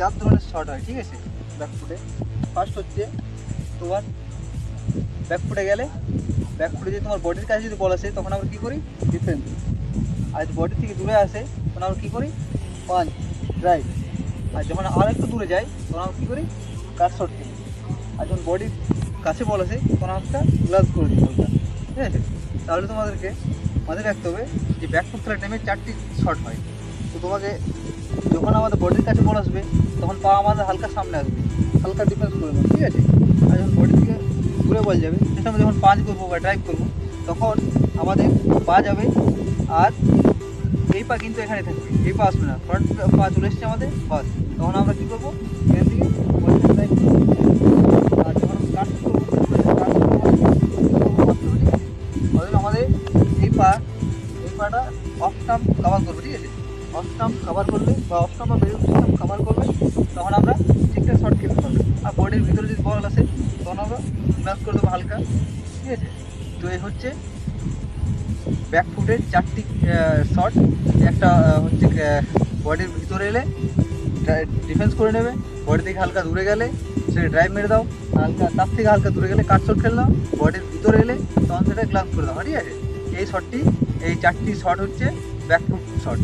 চার ধরনের শট হয়, ঠিক আছে। ব্যাকফুটে ফার্স্ট হচ্ছে তোমার ব্যাকফুটে গেলে, ব্যাকফুটে যদি তোমার বডির কাছে যদি বল আসে তখন আমরা কী করি, ডিফেন্স। আর যদি বডি থেকে দূরে আসে তখন আমরা কী করি, পাঞ্চ, ড্রাইভ। আর যখন আর একটু দূরে যাই তখন আমরা কী করি, কাট শট খেলি। আর যখন বডির কাছে বল আসে তখন আমরা গ্লাস করে দিই হালকা, ঠিক আছে। তাহলে তোমাদেরকে মাথায় রাখতে হবে যে ব্যাকফুট খেলার টাইমে 4টি শট হয়। তো তোমাকে যখন আমাদের বডির কাছে বল আসবে তখন পা আমাদের হালকা সামনে আসবে, হালকা ডিফেন্স করে নেবো, ঠিক আছে। আর যখন বডি থেকে ঘুরে বল যাবে সেটা আমরা যখন পাঞ্চ করবো বা ড্রাইভ করবো তখন আমাদের পা যাবে, আর এই পা কিন্তু এখানে থাকবে, এই পা আসবে না, ফ্রন্ট পা চলে এসছে আমাদের বাস। তখন আমরা কী করবো, এখান থেকে বলটা ড্রাইভ করবো। আর যখন কাট করবো আমাদের এই পাটা অফ স্টাম্প কভার করবে, ঠিক আছে। অফ স্টাম্প কভার করলে বা অফ স্টাম্প বা বেল স্টাম্প কভার করবে তখন আমরা ঠিকঠাক শর্ট খেলতে পারবো। আর বডির ভিতরে যদি বল আসে তখন আমরা গ্লাস করে দেবো হালকা, ঠিক আছে। তো এই হচ্ছে ব্যাকফুটের 4টি শট। একটা হচ্ছে বডির ভিতরে এলে ডিফেন্স করে নেবে, বডি থেকে হালকা দূরে গেলে সেটা ড্রাইভ মেরে দাও, হালকা তার থেকে হালকা দূরে গেলে কাট শট খেলে দাও, বডির ভিতরে এলে তখন সেটা গ্লাস করে দাও, ঠিক আছে। এই 4টি শট হচ্ছে ব্যাকফুট শট।